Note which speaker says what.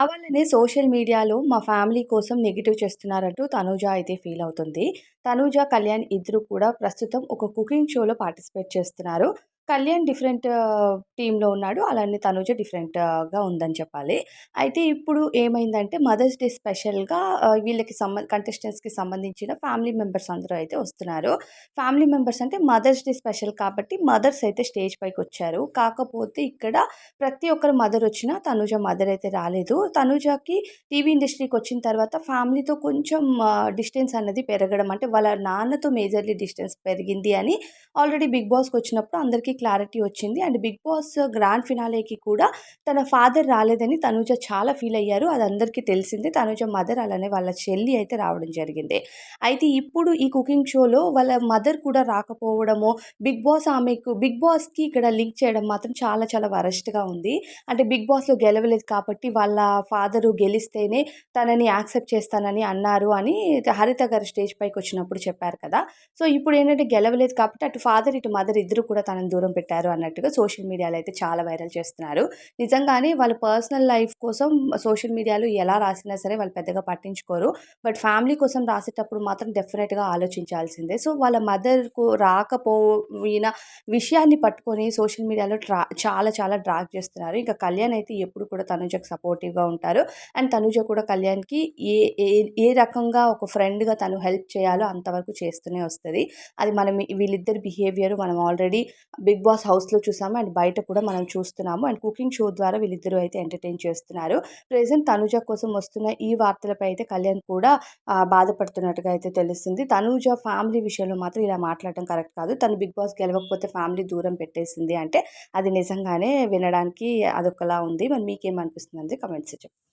Speaker 1: కావాలనే సోషల్ మీడియాలో మా ఫ్యామిలీ కోసం నెగెటివ్ చేస్తున్నారంటూ తనూజ అయితే ఫీల్ అవుతుంది. తనూజ, కళ్యాణ్ ఇద్దరు కూడా ప్రస్తుతం ఒక కుకింగ్ షోలో పార్టిసిపేట్ చేస్తున్నారు. కళ్యాణ్ డిఫరెంట్ టీమ్‌లో ఉన్నాడు. అలానే తనూజ డిఫరెంట్‌గా ఉందని చెప్పాలి. అయితే ఇప్పుడు ఏమైందంటే మదర్స్ డే స్పెషల్‌గా వీళ్ళకి కంటెస్టెంట్స్‌కి సంబంధించిన ఫ్యామిలీ మెంబర్స్ అందరూ అయితే వస్తున్నారు. ఫ్యామిలీ మెంబర్స్ అంటే మదర్స్ డే స్పెషల్ కాబట్టి మదర్స్ అయితే స్టేజ్ పైకొచ్చారు. కాకపోతే ఇక్కడ ప్రతి ఒక్కరు మదరొచ్చినా, తనూజ మదరైతే రాలేదు. తనూజకి టీవీ ఇండస్ట్రీకొచ్చిన తర్వాత ఫ్యామిలీతో కొంచెం డిస్టెన్స్ అన్నది పెరగడం. అంటే వాళ్ళ నాన్నతో మేజర్‌లీ డిస్టెన్స్ పెరిగింది అని ఆల్రెడీ 'బిగ్ బాస్'కొచ్చినప్పుడు అందరికీ క్లారిటీ వచ్చింది. అండ్ 'బిగ్ బాస్' గ్రాండ్ ఫినాలేకి కూడా తన ఫాదర్ రాలేదని తనూజ చాలా ఫీలయ్యారు. అది అందరికీ తెలిసిందే. తనూజ మదర్ అలానే వాళ్ళ చెల్లి అయితే రావడం జరిగింది. అయితే ఇప్పుడు ఈ కుకింగ్ షోలో వాళ్ళ మదర్ కూడా రాకపోవడము, 'బిగ్ బాస్'కి ఇక్కడ లింక్ చేయడం మాత్రం చాలా చాలా వరస్ట్‌గా ఉంది. అంటే 'బిగ్ బాస్'లో గెలవలేదు కాబట్టి వాళ్ళ ఫాదరు గెలిస్తేనే తనని యాక్సెప్ట్ చేస్తానని అన్నారు అని హరిత గారు స్టేజ్ పైకొచ్చినప్పుడు చెప్పారు కదా! సో, ఇప్పుడేంటంటే గెలవలేదు కాబట్టి అటు ఫాదర్, ఇటు మదర్ ఇద్దరు కూడా తనని దూరం పెట్టారు అన్నట్టుగా సోషల్ మీడియాలో అయితే చాలా వైరల్ చేస్తున్నారు. నిజంగానే వాళ్ళ పర్సనల్ లైఫ్ కోసం సోషల్ మీడియాలో ఎలా రాసినా సరే వాళ్ళు పెద్దగా పట్టించుకోరు. బట్ ఫ్యామిలీ కోసం రాసేటప్పుడు మాత్రం డెఫినెట్‌గా ఆలోచించాల్సిందే. సో, వాళ్ళ మదర్‌కు రాకపోయిన విషయాన్ని పట్టుకొని సోషల్ మీడియాలో చాలా చాలా డ్రాగ్ చేస్తున్నారు. ఇంకా కళ్యాణ్ అయితే ఎప్పుడు కూడా తనుజకి సపోర్టివ్‌గా ఉంటారు. అండ్ తనుజ కూడా కళ్యాణ్‌కి ఏ ఏ ఏ రకంగా ఒక ఫ్రెండ్‌గా తను హెల్ప్ చేయాలో అంతవరకు చేస్తూనే వస్తది. అది మనం వీళ్ళిద్దరి బిహేవియర్ మనం ఆల్రెడీ 'బిగ్ బాస్' హౌస్‌లో చూసాము. అండ్ బయట కూడా మనం చూస్తున్నాము. అండ్ కుకింగ్ షో ద్వారా వీళ్ళిద్దరూ అయితే ఎంటర్‌టైన్ చేస్తున్నారు. ప్రెజెంట్ తనుజ కోసం వస్తున్న ఈ వార్తలపై అయితే కళ్యాణ్ కూడా బాధపడుతున్నట్టుగా అయితే తెలుస్తుంది. తనూజ ఫ్యామిలీ విషయంలో మాత్రం ఇలా మాట్లాడటం కరెక్ట్ కాదు. తను 'బిగ్ బాస్' గెలవకపోతే ఫ్యామిలీ దూరం పెట్టేసింది అంటే, అది నిజంగానే వినడానికి అదొకలా ఉంది. మరి మీకేమనిపిస్తుందండి? కామెంట్స్‌లో చెప్పండి.